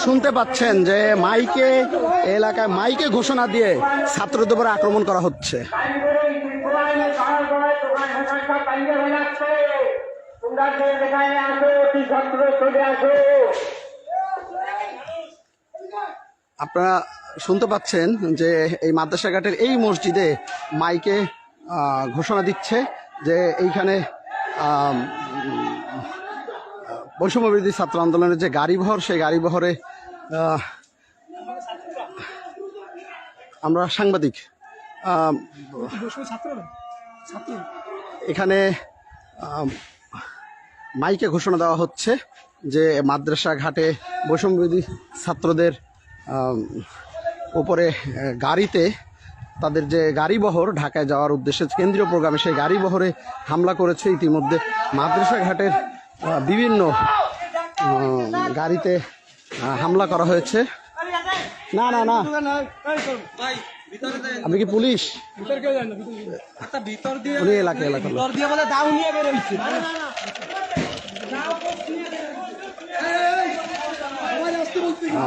শুনতে পাচ্ছেন যে মাইকে এলাকায় মাইকে ঘোষণা দিয়ে ছাত্রদের উপর আক্রমণ করা হচ্ছে। আপনারা শুনতে পাচ্ছেন যে এই মাদ্রাসা ঘাটের এই মসজিদে মাইকে ঘোষণা দিচ্ছে যে এইখানে বৈষম্যবিরোধী ছাত্র আন্দোলনের যে গাড়িবহর, সেই গাড়িবহরে আমরা সাংবাদিক এখানে মাইকে ঘোষণা দেওয়া হচ্ছে যে মাদ্রাসা ঘাটে বৈষম্যবিরোধী ছাত্রদের উপরে গাড়িতে তাদের যে গাড়িবহর ঢাকায় যাওয়ার উদ্দেশ্যে কেন্দ্রীয় প্রোগ্রামে সেই গাড়িবহরে হামলা করেছে। ইতিমধ্যে মাদ্রাসা ঘাটের বিভিন্ন গাড়িতে হামলা করা হয়েছে। না না না, আপনি কি পুলিশ? উনি এলাকা এলাকা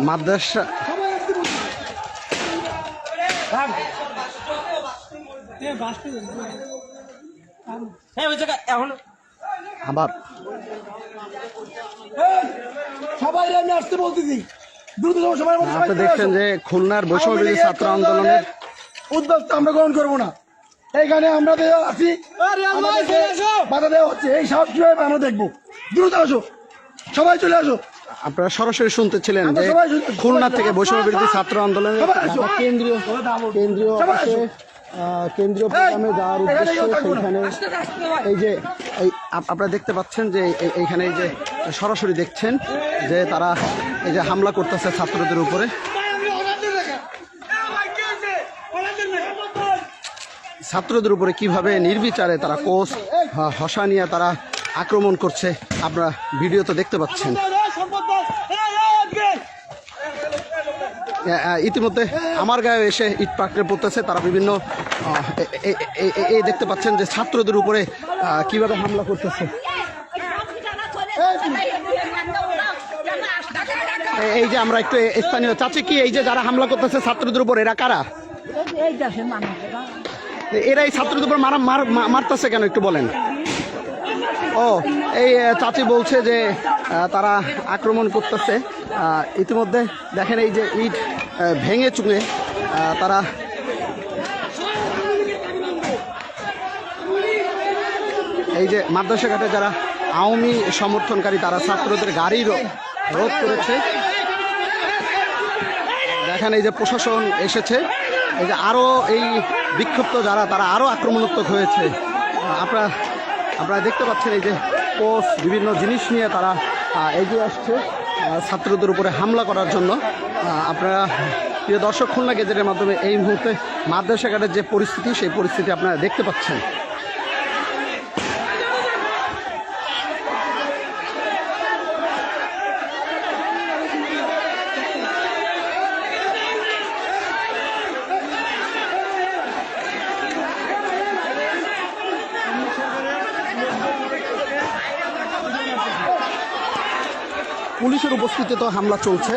মাদ্রাসা আবার সবাই আমি আসতে বলতেছি। আপনি দেখছেন যে খুলনার বৈষম্যবিরোধী ছাত্র আন্দোলনের উদ্যোগ আমরা গ্রহণ করবো না। এইখানে আমরা আছি, বাধা দেওয়া হচ্ছে, এই সাহস কিভাবে আমরা দেখবো? দ্রুত আসো, সবাই চলে আসো। আপনারা সরাসরি শুনতেছিলেন যে খুলনা থেকে বৈষম্যবিরোধী ছাত্র আন্দোলনের কেন্দ্রীয় প্রোগ্রামে যাওয়ার উদ্দেশ্যে সেইখানে এই যে আপনারা দেখতে পাচ্ছেন যে এইখানে এই যে সরাসরি দেখছেন যে তারা এই যে হামলা করতেছে ছাত্রদের উপরে। ছাত্রদের উপরে কিভাবে নির্বিচারে তারা কোষ হসা নিয়ে তারা আক্রমণ করছে আপনারা ভিডিওতে দেখতে পাচ্ছেন। ইতিমধ্যে আমার গায়ে এসে ইট পাকড়ে পড়তেছে তারা বিভিন্ন এই দেখতে পাচ্ছেন যে ছাত্রদের উপরে কিভাবে হামলা করতেছে। এই যে আমরা একটু স্থানীয় চাচি, কি এই যে যারা হামলা করতেছে ছাত্রদের উপর এরা কারা? এরা এই ছাত্রদের উপর মারতেছে কেন একটু বলেন। ও এই চাচি বলছে যে তারা আক্রমণ করতেছে। ইতিমধ্যে দেখেন এই যে ইট ভেঙে চুঙে তারা এই যে মাদ্রাসা ঘাটে যারা আওয়ামী সমর্থনকারী তারা ছাত্রদের গাড়ি রোধ করেছে। দেখেন এই যে প্রশাসন এসেছে, এই যে আরও এই বিক্ষুব্ধ যারা তারা আরও আক্রমণাত্মক হয়েছে। আপনারা দেখতে পাচ্ছেন এই যে পোষ বিভিন্ন জিনিস নিয়ে তারা এগিয়ে আসছে ছাত্রদের উপরে হামলা করার জন্য। আপনারা প্রিয় দর্শক, খুলনা গেজেটের মাধ্যমে এই মুহূর্তে মাদ্রাসা ঘাটের যে পরিস্থিতি সেই পরিস্থিতি আপনারা দেখতে পাচ্ছেন। পুলিশের উপস্থিতিতে হামলা চলছে।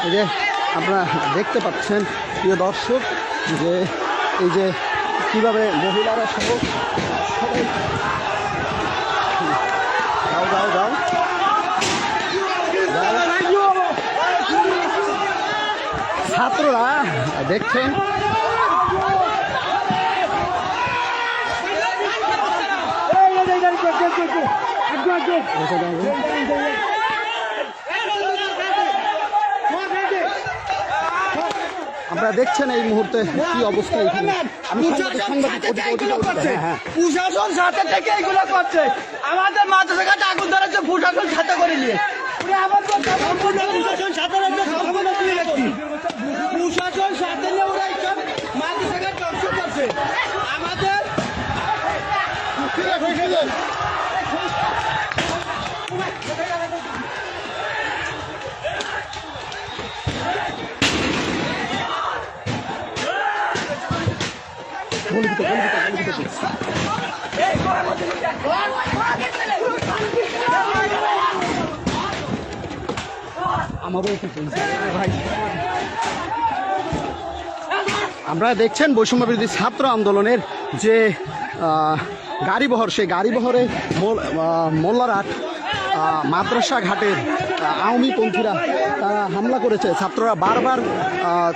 এই যে আপনারা দেখতে পাচ্ছেন প্রিয় দর্শক যে এই যে কিভাবে মহিলারা সহ সবাই যাও ছাত্ররা দেখছেন আপনারা দেখছেন এই মুহূর্তে কি অবস্থা এখানে। প্রশাসন সাথে থেকে এইগুলো করছে, আমাদের মাদ্রাসা ঘাটে আগুন ধরেছে প্রশাসন সাথে করে নিয়ে। প্রশাসন সাথে নিয়ে ওরা এইসব মাদ্রাসা ঘাট ধ্বংস করছে। আমাদের বলি আপনারা দেখছেন বৈষম্য বিরোধী ছাত্র আন্দোলনের যে গাড়িবহর, সেই গাড়িবহরে মোল্লারহাট মাদ্রাসা ঘাটের আওয়ামী পন্থীরা তারা হামলা করেছে। ছাত্ররা বারবার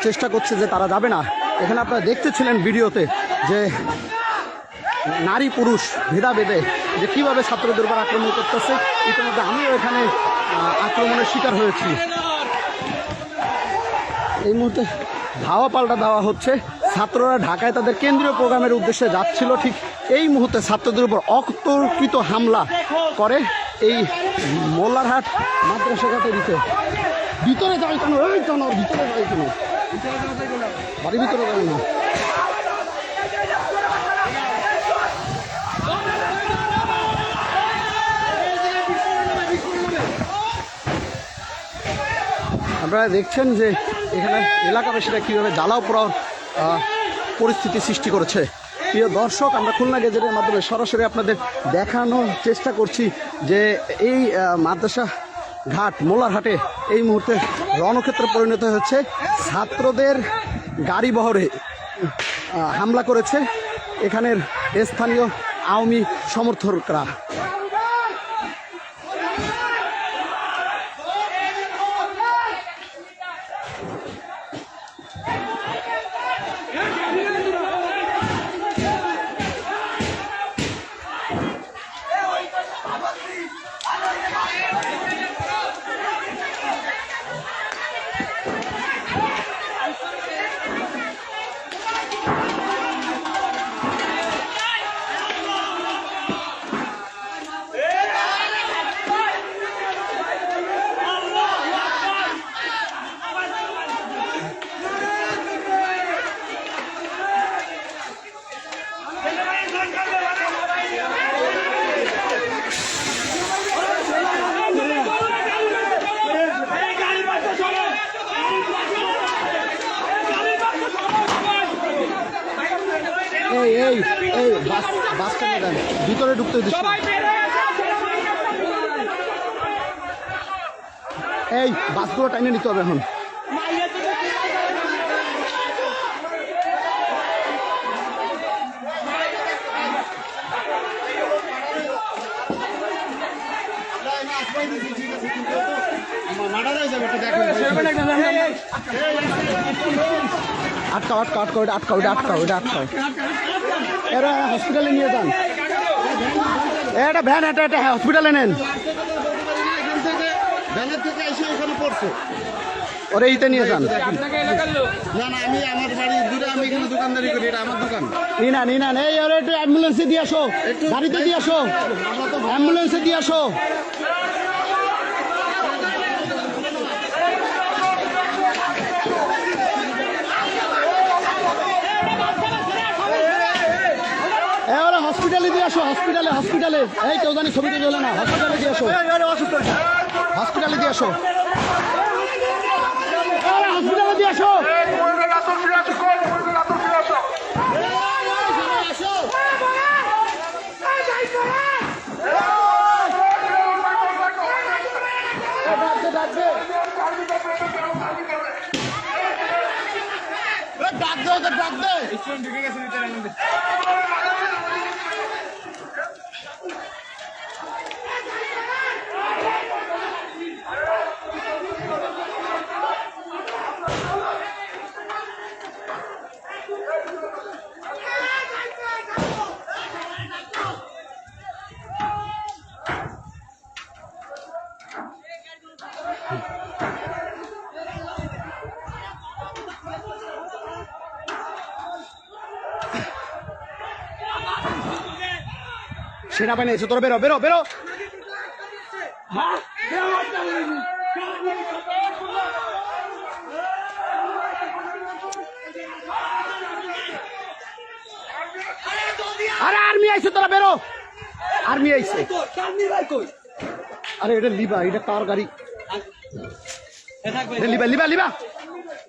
চেষ্টা করছে যে তারা যাবে না। এখানে আপনারা দেখতেছিলেন ভিডিওতে যে নারী পুরুষ ভেদাভেদে যে কীভাবে ছাত্রদের উপর আক্রমণ করতেছে। ইতিমধ্যে আমিও এখানে আক্রমণের শিকার হয়েছি। এই মুহূর্তে ধাওয়া পাল্টা দেওয়া হচ্ছে। ছাত্ররা ঢাকায় তাদের কেন্দ্রীয় প্রোগ্রামের উদ্দেশ্যে যাচ্ছিল, ঠিক এই মুহূর্তে ছাত্রদের উপর অতর্কিত হামলা করে এই মোল্লারহাট মাদ্রাসা ঘাটের ভিতরে যাই কেন, ওই কেন ভিতরে যাই কেন, বাড়ির ভিতরে যাই না। আপনারা দেখছেন যে এখানে এলাকাবাসীরা কীভাবে জ্বালাও পোড়াও পরিস্থিতি সৃষ্টি করেছে। প্রিয় দর্শক, আমরা খুলনা গেজেটের মাধ্যমে সরাসরি আপনাদের দেখানোর চেষ্টা করছি যে এই মাদ্রাসা ঘাট মোল্লারহাটে এই মুহূর্তে রণক্ষেত্রে পরিণত হচ্ছে। ছাত্রদের গাড়ি বহরে হামলা করেছে এখানের স্থানীয় আওয়ামী সমর্থকরা। এই বাস টেনে দেন, ভিতরে ঢুকতে দিচ্ছি। এই বাসগুলো টাইনে নিতে হবে এখন। আটকাও এরা হসপিটালে নিয়ে যান। এটা ভ্যান, এটা হসপিটালে নেন। ভ্যানের থেকে এসে ওখানে পড়ছে, ওরে ইতে নিয়ে যান। না আমি আমার বাড়ি দূরে, আমি এখানে দোকানদারি করি, এটা আমার দোকান। নিনান এই ওরে একটু অ্যাম্বুলেন্সে দিয়ে আসো, গাড়িতে দিয়ে আসো, অ্যাম্বুলেন্সে দিয়ে আসো। হসপিটালে দিয়ে আসো, হসপিটালে এই কেউ জানি ছবিটা চলে না, হসপিটালে দিয়ে আসো, হসপিটালে দিয়ে আসো, হসপিটালে দিয়ে আসো। ডাক দে সেনাবাহিনী এসে, তোরা বেরো বেরো বেরো। আরে আর্মি আইছে, তোরা বেরো, আর্মি আইছে। আরে এটা লিবা, এটা কার গাড়ি? লিবা লিবা লিবা,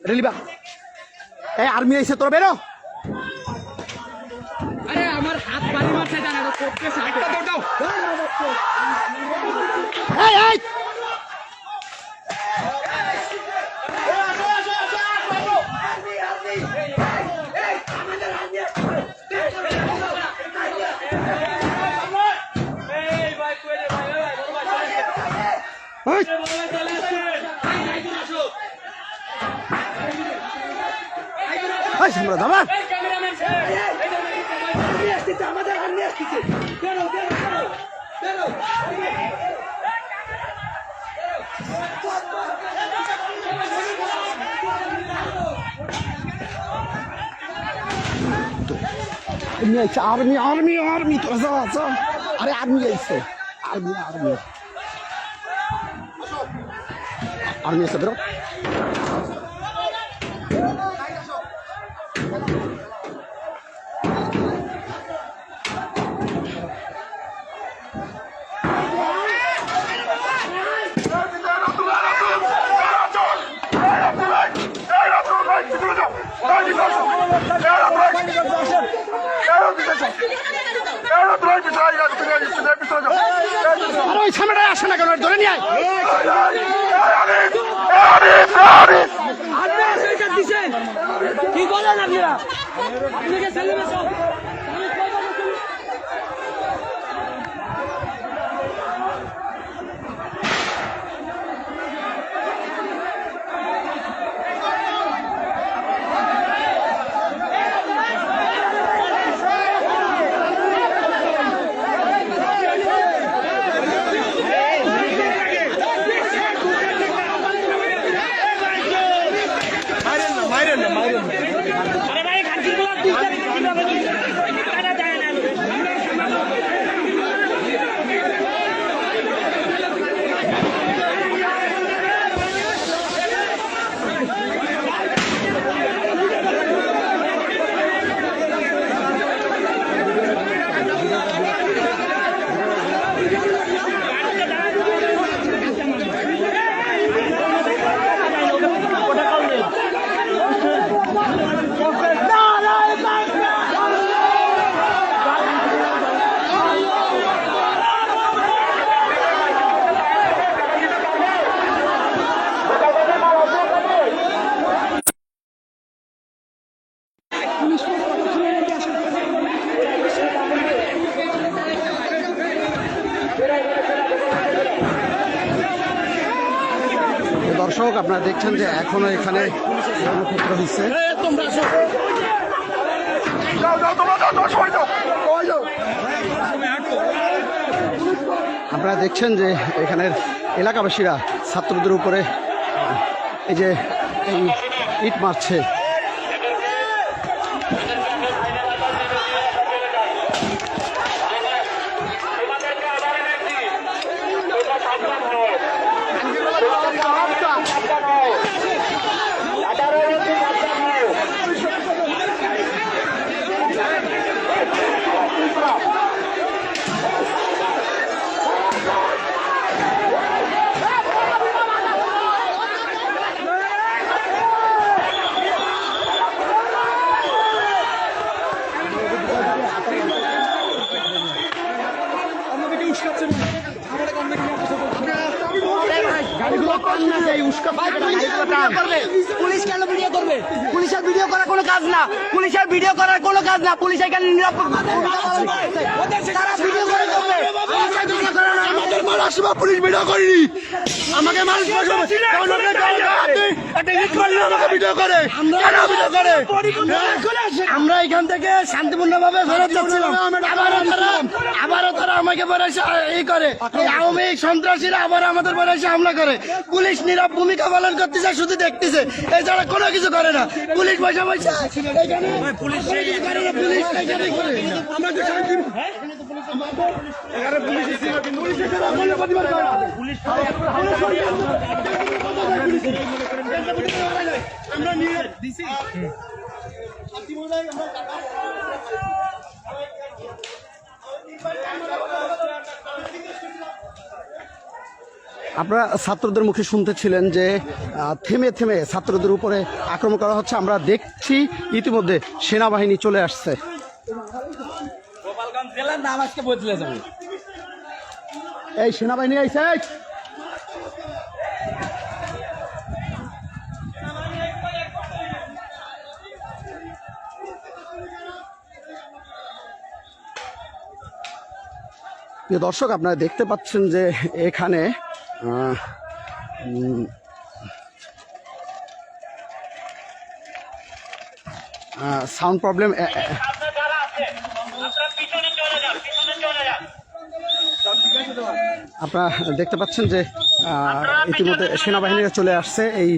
এটা লিবা। এই আর্মি আইছে, তোরা বেরো। আরে আমার হাত বাড়ি মারছে জানা এই এই এই এই আমরা দাঁড়ান आर्मी आर्मी आर्मी तो अरे आर्मी ऐसे आर्मी आर्मी आर्मी ऐसे बरो আর ওই সামনেটায় আসে না কেন ধরে নিয়ে কি বলেন আপনারা আপনাকে ছেলে মেয়ে দর্শক আপনারা দেখছেন যে এখনো এখানে কর্মক্ষেত্র হচ্ছে আপনারা দেখছেন যে এখানের এলাকাবাসীরা ছাত্রদের উপরে এই যে এই ইট মারছে পুলিশ কেন ভিডিও করবে? পুলিশের ভিডিও করার কোনো কাজ না, পুলিশের ভিডিও করার কোনো কাজ না। পুলিশ এখানে নিরাপদ তারা ভিডিও করে করবে। আমাদের মানুষ পুলিশ ভিডিও করিনি, আমাকে মানুষ ভিডিও করে আমরা এখান থেকে শান্তিপূর্ণ ভাবে ফেরত যাচ্ছিলাম। আবারও তারা আমাকে বলে এই করে আওয়ামী সন্ত্রাসীরা আবার আমাদের বলে হামলা করে। পুলিশ নীরব ভূমিকা পালন করতেছে, শুধু দেখতেছে, এছাড়া কোনো কিছু করে না। পুলিশ পয়সা পয়সা পুলিশ এখানে করে আমরা তো শান্তি আমরা নিয়ে দিছি। আপনারা ছাত্রদের মুখে শুনতেছিলেন যে থেমে থেমে ছাত্রদের উপরে আক্রমণ করা হচ্ছে। আমরা দেখছি ইতিমধ্যে সেনাবাহিনী চলে আসছে। জেলার নাম আজকে বদলে যাবে। এই সেনাবাহিনী আইছে। প্রিয় দর্শক, আপনারা দেখতে পাচ্ছেন যে এখানে সাউন্ড প্রবলেম। আপনারা দেখতে পাচ্ছেন যে ইতিমধ্যে সেনাবাহিনীরা চলে আসছে। এই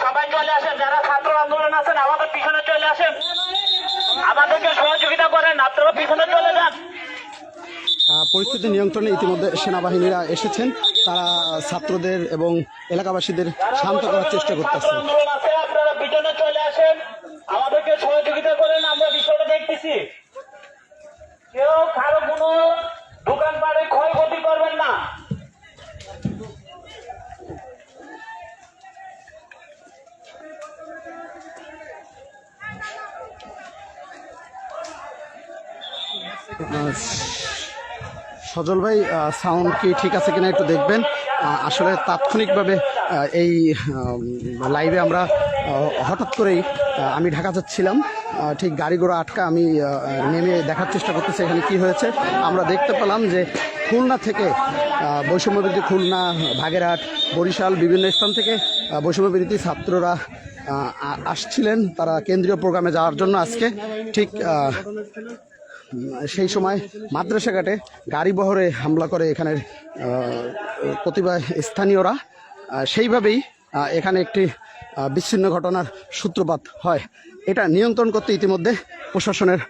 সবাই চলে আসেন, যারা ছাত্র আন্দোলন আছেন আমাদের পিছনে চলে আসেন, আমাদেরকে সহযোগিতা করেন, আপনারা পিছনে চলে যান। পরিস্থিতি নিয়ন্ত্রণে ইতিমধ্যে সেনাবাহিনীরা এসেছেন। তারা ছাত্রদের এবং এলাকাবাসীদের শান্ত করার চেষ্টা করতেছে। আপনারা পিছনে চলে আসেন, আমাদেরকে সহযোগিতা করেন, আমরা বিষয়টা দেখতেছি। কেউ কারো কোনো দোকানপাটে ক্ষয়ক্ষতি করবেন না। সজল ভাই, সাউন্ড কি ঠিক আছে কিনা একটু দেখবেন। আসলে তাৎক্ষণিকভাবে এই লাইভে আমরা হঠাৎ করেই আমি ঢাকা যাচ্ছিলাম, ঠিক গাড়ি ঘোড়া আটকা আমি নেমে দেখার চেষ্টা করতেছি এখানে কি হয়েছে। আমরা দেখতে পেলাম যে খুলনা থেকে বৈষম্যবিরোধী খুলনা, বাগেরহাট, বরিশাল বিভিন্ন স্থান থেকে বৈষম্যবিরোধী ছাত্ররা আসছিলেন তারা কেন্দ্রীয় প্রোগ্রামে যাওয়ার জন্য। আজকে ঠিক সেই সময় মাদ্রাসা ঘাটে গাড়ি বহরে হামলা করে এখানের প্রতিবাদ স্থানীয়রা। সেইভাবেই এখানে একটি বিচ্ছিন্ন ঘটনার সূত্রপাত হয়। এটা নিয়ন্ত্রণ করতে ইতিমধ্যে প্রশাসনের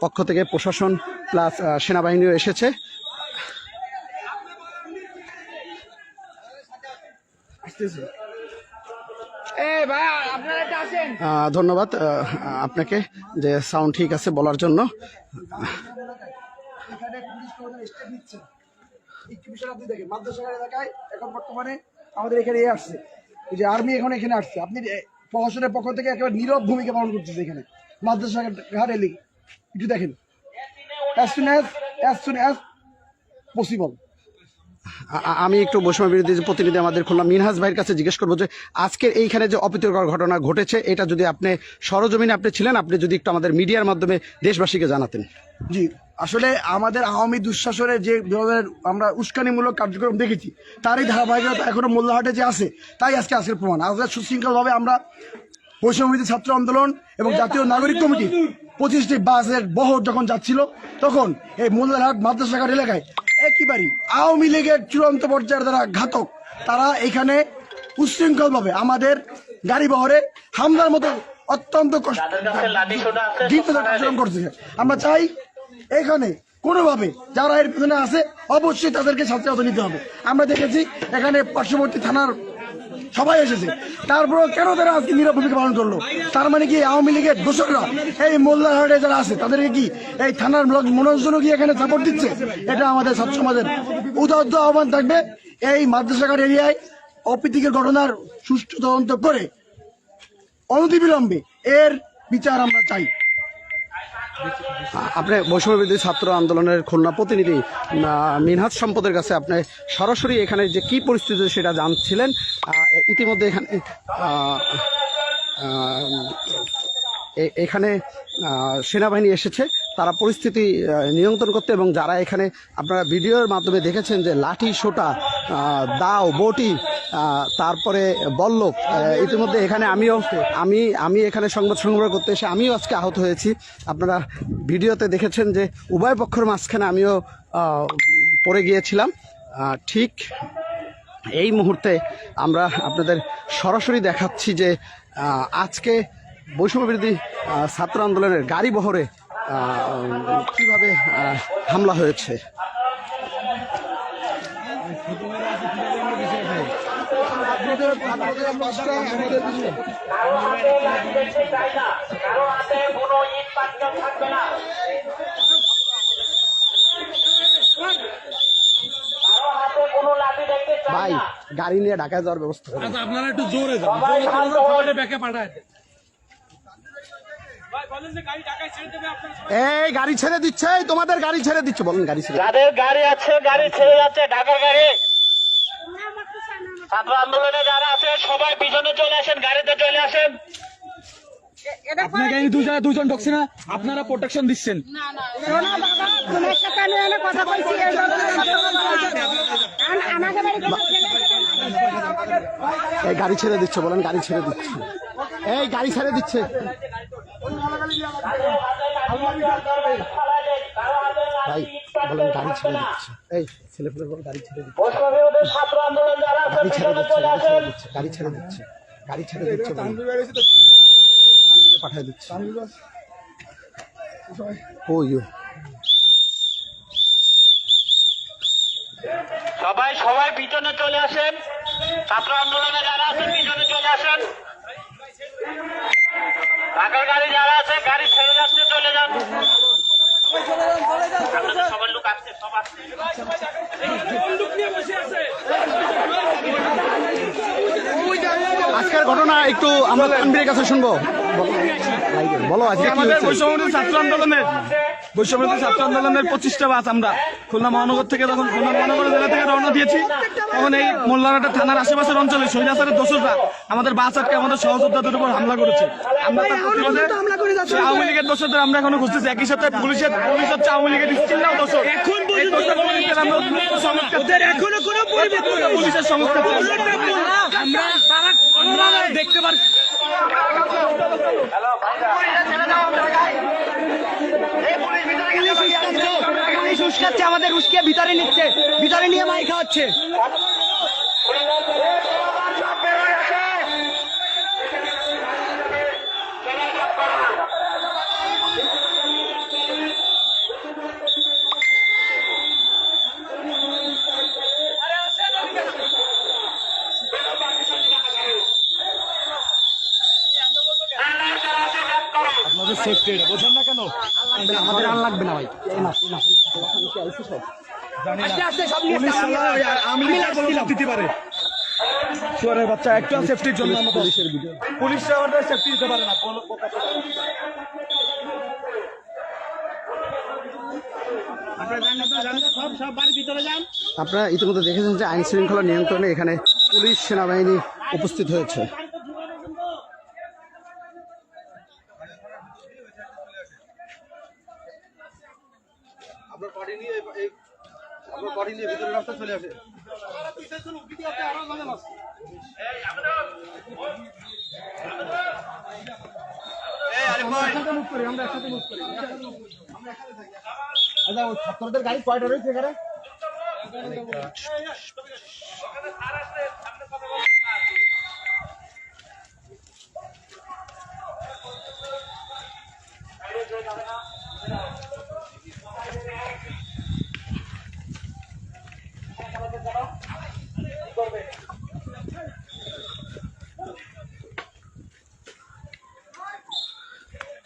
পক্ষ থেকে প্রশাসন প্লাস সেনাবাহিনীও এসেছে। ধন্যবাদ আপনাকে যে সাউন্ড ঠিক আছে বলার জন্য। এখন বর্তমানে আমাদের এখানে আসছে যে আর্মি এখন এখানে আসছে, আপনি প্রশাসনের পক্ষ থেকে একেবারে নীরব ভূমিকা পালন করতেছে এখানে মাদ্রাসা ঘাট এলে একটু দেখেন as soon as possible। আমি একটু বৈষম্য বিরোধী যে প্রতিনিধি আমাদের খুলনা মিনহাজ ভাইয়ের কাছে জিজ্ঞেস করবো যে আজকের এইখানে যে অপ্রীতিকর ঘটনা ঘটেছে এটা যদি আপনি সরজমিনে আপনি ছিলেন, আপনি যদি একটু আমাদের মিডিয়ার মাধ্যমে দেশবাসীকে জানাতেন। জি, আসলে আমাদের আওয়ামী দুঃশাসনে যে আমরা উস্কানিমূলক কার্যক্রম দেখেছি তারই ধারাবাহিকতা এখনো মোল্লাহাটে যে আছে, তাই আজকের প্রমাণ। আজকে সুশৃঙ্খলভাবে আমরা বৈষম্যবিরোধী ছাত্র আন্দোলন এবং জাতীয় নাগরিক কমিটি 25টি বাসের বহর যখন যাচ্ছিল তখন এই মোল্লাহাট মাদ্রাসাঘাট এলাকায় একেবারেই আওয়ামী লীগের চূড়ান্ত পর্যায়ের যারা ঘাতক তারা এখানে উশৃঙ্খলভাবে আমাদের গাড়ি বহরে হামলার মতো অত্যন্ত আচরণ করছে। আমরা চাই এখানে কোনোভাবে যারা এর পিছনে আছে অবশ্যই তাদেরকে শাস্তি নিতে হবে। আমরা দেখেছি এখানে পার্শ্ববর্তী থানার সবাই এসেছে, তারপর কেন তারা আজকে নীরব ভূমিকা পালন করলো? তার মানে কি আওয়ামী লীগের দোসররা এই মোল্লারহাটে যারা আছে তাদেরকে কি এই থানার মনোজনও কি এখানে সাপোর্ট দিচ্ছে? এটা আমাদের ছাত্র সমাজের উদাত্ত আহ্বান থাকবে এই মাদ্রাসাঘাট এরিয়ায় অপ্রীতিকর ঘটনার সুষ্ঠু তদন্ত করে অনতিবিলম্বে এর বিচার আমরা চাই। আপনি বৈষম্য বিরোধী ছাত্র আন্দোলনের খুলনা প্রতিনিধি মিনহাজ সম্পদের কাছে আপনি সরাসরি এখানে যে কি পরিস্থিতি সেটা জানছিলেন। ইতিমধ্যে এখানে সেনাবাহিনী এসেছে, তারা পরিস্থিতি নিয়ন্ত্রণ করতে, এবং যারা এখানে আপনারা ভিডিওর মাধ্যমে দেখেছেন যে লাঠি সোটা, দাও, বটি, তারপরে বল্লভ, ইতিমধ্যে এখানে আমি এখানে সংবাদ সংগ্রহ করতে এসে আমিও আজকে আহত হয়েছি। আপনারা ভিডিওতে দেখেছেন যে উভয় পক্ষের মাঝখানে আমিও পড়ে গিয়েছিলাম। ঠিক এই মুহূর্তে আমরা আপনাদের সরাসরি দেখাচ্ছি যে আজকে বৈষম্য বিরোধী ছাত্র আন্দোলনের গাড়ি বহরে কিভাবে হামলা হয়েছে। কোনো লাঠি দেখতে ভাই গাড়ি নিয়ে ঢাকায় যাওয়ার ব্যবস্থা করুন। আপনারা একটু জোরে যান, সবাই শান্ত হন। ব্যাকে পাঠায় এই গাড়ি ছেড়ে দিচ্ছে, এই তোমাদের গাড়ি ছেড়ে দিচ্ছে, বলুন গাড়ি ছেড়ে। যাদের গাড়ি আছে গাড়ি ছেড়ে যাচ্ছে, ঢাকার গাড়ি। ছাত্র আন্দোলনে যারা আছে সবাই পিছনে চলে আসেন, গাড়িতে চলে আসেন। আপনাকে এই দুজন ঢুকছে না, আপনারা প্রোটেকশন দিচ্ছেন। এই গাড়ি ছেড়ে দিচ্ছে, বলেন গাড়ি ছেড়ে দিচ্ছে, এই গাড়ি ছেড়ে দিচ্ছে। ভাই বলেন গাড়ি ছেড়ে দিচ্ছে, এই ছেলে পেলে বল গাড়ি ছেড়ে দিচ্ছে, বৈষম্যবিরোধী ছাত্র আন্দোলন যারা আছে গাড়ি ছেড়ে পিছনে দিচ্ছে, চলে আসেন। গাড়ি ছেড়ে দিচ্ছে, গাড়ি ছেড়ে দিচ্ছে, তানভীরে পাঠিয়ে দিচ্ছে। ও ইউ সবাই পিছনে চলে আসেন, ছাত্র আন্দোলনে যারা আছেন পিছনে চলে আসেন। ঢাকার গাড়ি যারা আছে গাড়ি ছেড়ে যাচ্ছে, চলে যান। আপনাদের সবার লোক আসছে, সব আসছে। আজকের ঘটনা একটু আমরা তানভীরের কাছে শুনবো। বলো আজকে কি আমাদের হয়েছে? বৈষম্যবিরোধী ছাত্র আন্দোলনের 25টা বাস আমরা খুলনা মহানগর থেকে, যখন খুলনা মহানগর জেলা থেকে রওনা দিয়েছি, তখন এই মোল্লারহাট থানার আশেপাশের অঞ্চলে শহীদাসারের দোসররা আমাদের বাস আটকে আমাদের সহযোদ্ধাদের উপর হামলা করেছে। আমরা তার প্রতিবাদে সেই আওয়ামী লীগের দোসরদের আমরা এখনো খুঁজতেছি। একই সাথে পুলিশ হচ্ছে আওয়ামী লীগের স্টিলরাও দোসর। এখনো কোনো পরিবর্তন পুলিশের সংস্থা আমরা দেখতে পাচ্ছি। পুলিশ উস্কাচ্ছে, আমাদের উস্কে ভিতরে নিচ্ছে, ভিতরে নিয়ে মাই খাওয়াচ্ছে। আপনাদের সেফটি এটা বোঝেন না কেন? আমাদের আর লাগবে না ভাই, আস্তে আস্তে সব নিয়ে পুলিশ আসতে হবে। আমি দিতে পারে শুয়ারের বাচ্চা একটু সেফটির জন্য পুলিশরা আমাদের সেফটি দিতে পারে না। আপনারা ইতিমধ্যে দেখেছেন যে আইন শৃঙ্খলা নিয়ন্ত্রণে এখানে পুলিশ সেনাবাহিনী উপস্থিত হয়েছে। ছাত্রদের গাড়ি কয়টা রয়েছে এখানে?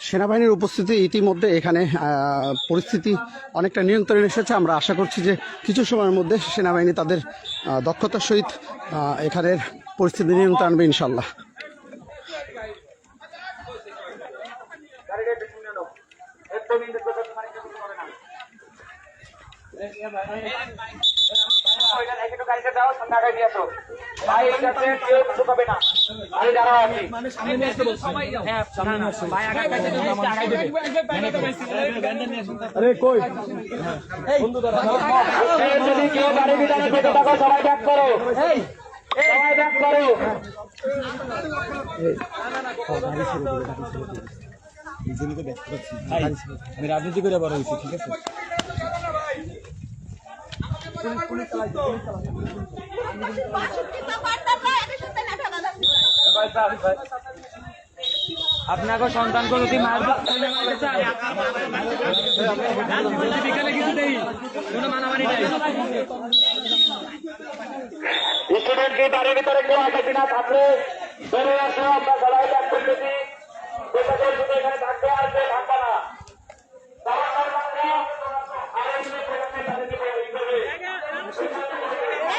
সেনাবাহিনীর উপস্থিতি ইতিমধ্যে এখানে পরিস্থিতি অনেকটা নিয়ন্ত্রণে এসেছে। আমরা আশা করছি যে কিছু সময়ের মধ্যে সেনাবাহিনী তাদের দক্ষতার সহিত এখানের পরিস্থিতি নিয়ন্ত্রণ আনবে ইনশাল্লাহ। আরে কই যদি কেউ গাড়ি ভিতরে থেকে থাকো সবাই ব্যাক করো, সবাই ব্যাক করো। আমি রাজনীতি করে বড় হয়েছি, ঠিক আছে? আপনাকে সন্তানকে যদি মারবে কিছু নেই, কোনো মানামারি নেই। স্টুডেন্ট কি বাড়ির ভিতরে কেউ আছে কিনা? থাকলে বেরোয় আসো, আমরা সবাই ব্যাক করতেছি। এখানে থাকবে আর কেউ থাকবে না।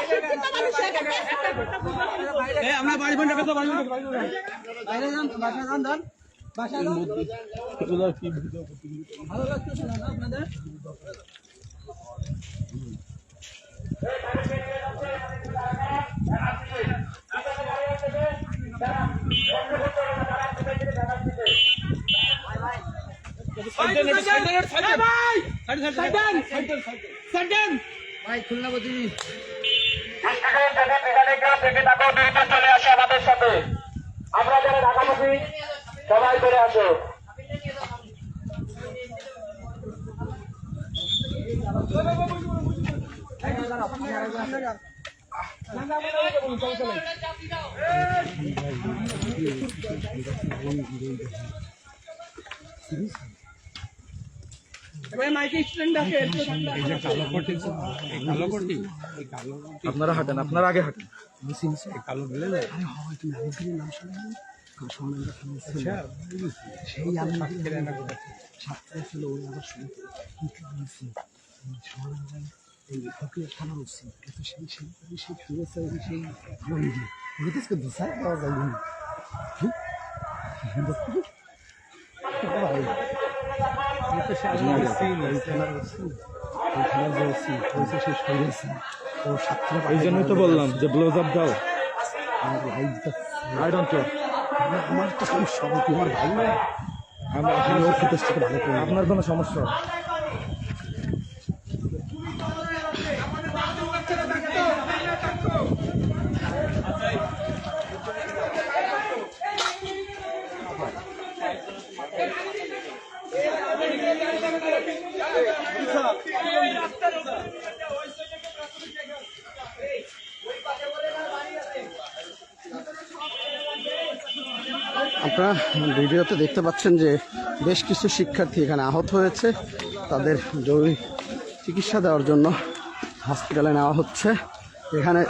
শিক্ষিত মানুষ চলে আসে আমাদের সাথে, আমরা যারা ঢাকাবাসী সবাই করে আসো। আপনারা হাঁটেন, আপনারা আগে হাঁটেন। সেই সাতটা ছিল ওই আবার শুরু এই ফকির থানা উচিত কিন্তু সেই শুনেছে সেই নিজে দিশা দেওয়া যায় না এই জন্যই তো বললাম যে ব্লোজ আপ দাও। আই ডোন্ট কেয়ার, আমার তো সমস্যা তোমার ভাই না আপনার কোনো সমস্যা আপনারা ভিডিওতে দেখতে পাচ্ছেন যে বেশ কিছু শিক্ষার্থী এখানে আহত হয়েছে, তাদের জরুরি চিকিৎসা দেওয়ার জন্য হসপিটালে নেওয়া হচ্ছে। এখানে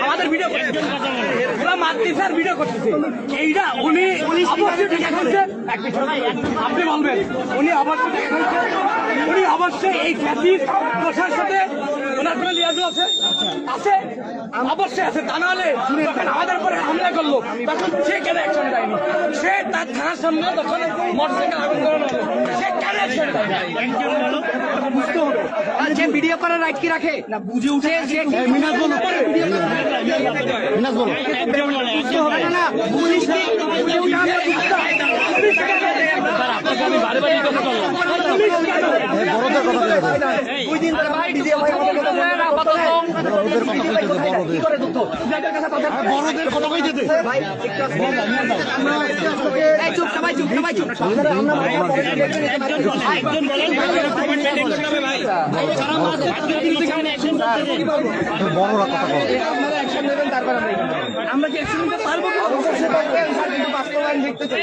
আমাদের ভিডিও মারতেছে আর ভিডিও করতেছে এইটা উনি আপনি বলবেন উনি অবশ্যই এই খ্যাতির প্রশার সাথে ওনার কোনো লিয়াজু আছে আছে অবশ্যই আছে। তা নাহলে যখন আমাদের পরে হামলা করলো তখন সে কেন অ্যাকশন দেয়নি? সে তার থানার সামনে তখন মোটরসাইকেল আগুন করানো হলো, সে কেন অ্যাকশন দেয়নি? বুঝতে হবে যে ভিডিও করার রাইট কি রাখে না বুঝে উঠে মিনাজ বলো বুঝতে হবে না পুলিশ বুঝে উঠে আমরা বুঝতে হবে। আমি বারে বারে কথা বললাম বড়দের কথা বলে দুই দিন ধরে ভাই ভিডিও ভাই আমাদের কথা বলে না কত বড়দের কথা কই যেতে ভাই এই চুপ সবাই চুপ সবাই চুপ একজন বলেন কমেন্ট করতে হবে ভাই বড়রা কথা বলে আপনারা অ্যাকশন নেবেন তারপর আমরা কি অ্যাকশন নিতে পারবো অবশ্যই পারবেন কিন্তু বাস্তবায়ন দেখতে চাই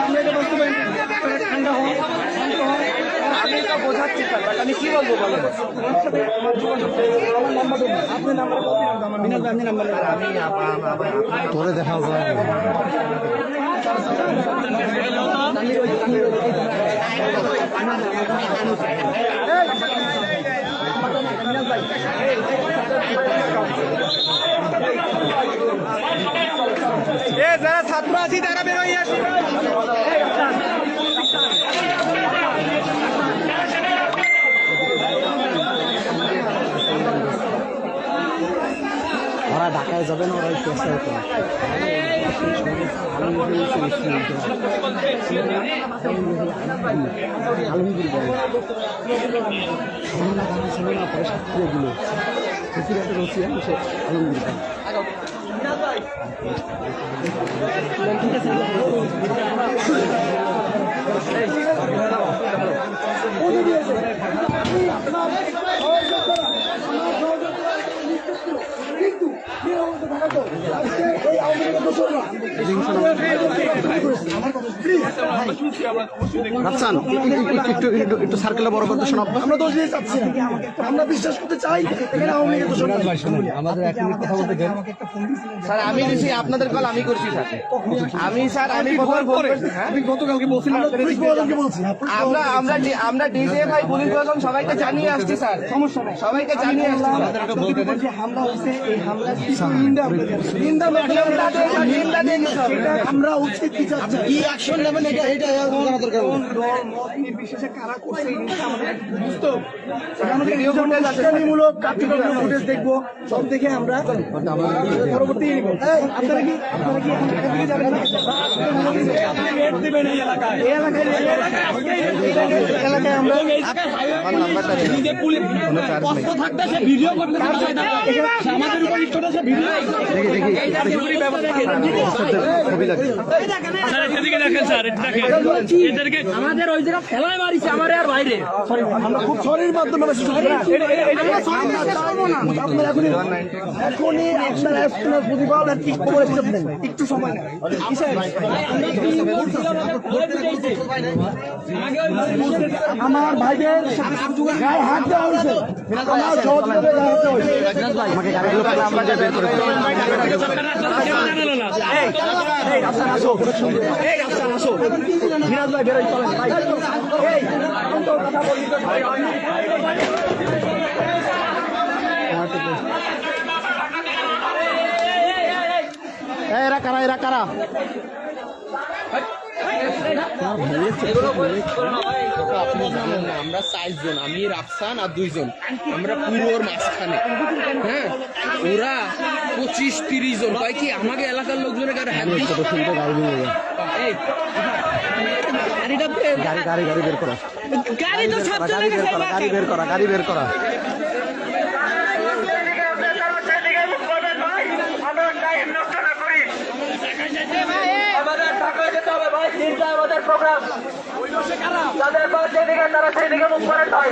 আমরা এটা বাস্তবায়ন ঠান্ডা হন শান্ত হন আমি তো বোঝাচ্ছি স্যার আমি কি বলবো বলেন আপনি নাম্বার আমার বিনোদ আপনি নাম্বার আমি তোরে দেখা যায় যারা ছাত্র আছি তারা বেরোয় আসি ওরা ঢাকায় যাবে না, ওরা পেশায় আলমগীর বলে পরে সাক্ষী দিল প্রেসিডেন্টের রসিয়া সে আলমগীর রাফসান একটু একটু সার্কেলে বড় করতে শোনাব। আমরা দোষ দিয়ে চাচ্ছি না, আমরা বিশ্বাস করতে চাই এখানে আওয়ামী লীগের দোষর নাই। আমাদের এক মিনিট কথা বলতে দেন। স্যার আমি দিছি আপনাদের কল আমি করছি স্যার। আমি স্যার আমি আপনি গতকালকে বলছিলেন পুলিশ প্রশাসনকে বলছি আমরা ডিজিএফআই পুলিশ প্রশাসন সবাইকে জানিয়ে আসছি স্যার, সমস্যা নাই, সবাইকে জানিয়ে আসছি। হামলা হচ্ছে, এই হামলা আমরা উচিত বিচার চাই। কি অ্যাকশন নেবেন এটা এটা জানা দরকার। বিশেষে কারা করছে এই জিনিসটা আমাদের বুঝতে হবে। সেখানে উস্কানিমূলক কার্যক্রমের ফুটেজ দেখবো, সব দেখে আমরা পরবর্তী নিব। আপনারা কি এখন ঢাকা থেকে যাবেন না? এই এলাকায় আমরা আমাদের ওই জায়গা ফেলায় মারিছে আমার আর বাইরে আমরা খুব সরির মাধ্যমে আপনার এখনই আপনার প্রতিফল আর কি খবর একটু সময় নেই। আমার ভাইদের গায়ে হাত দেওয়া হয়েছে, আমার সহযোগিতা গায়ে হাত দেওয়া হয়েছে। আমাকে গাড়িগুলো ফেলে আমরা যে বের করে দেবো। মিরাজ ভাই বেরোই চলেন ভাই। এরা কারা এরা কারা? আমরা 4 জন, আমি রাফসান আর 2 জন, আমরা পুরোর মাঝখানে। হ্যাঁ, ওরা 25-30 জন কয় কি আমাকে এলাকার লোকজনের গাড়ি হাত দিয়ে গাড়ি নিয়ে যাও। গাড়ি গাড়ি গাড়ি বের করা, গাড়ি তো সব গাড়ি বের করা, গাড়ি বের করা, গাড়ি বের করা। আমাদের ঢাকায় যেতে হবে ভাই, চিন্তা আমাদের প্রোগ্রাম। যাদের বাস যেদিকে তারা সেদিকে মুখ করে হয়।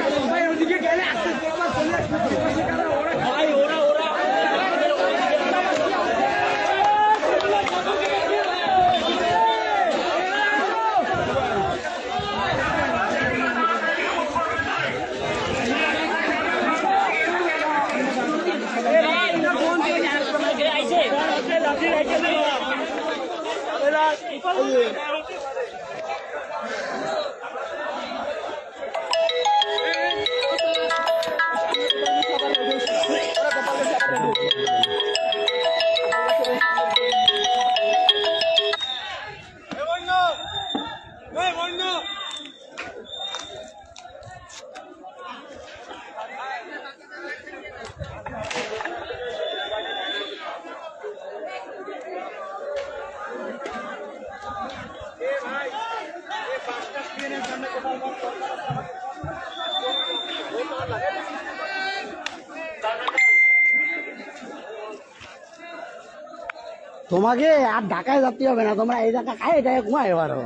তোমাকে আর ঢাকায় যেতে হবে না, তোমরা এই জায়গা খাই এটা ঘুমাই পারো।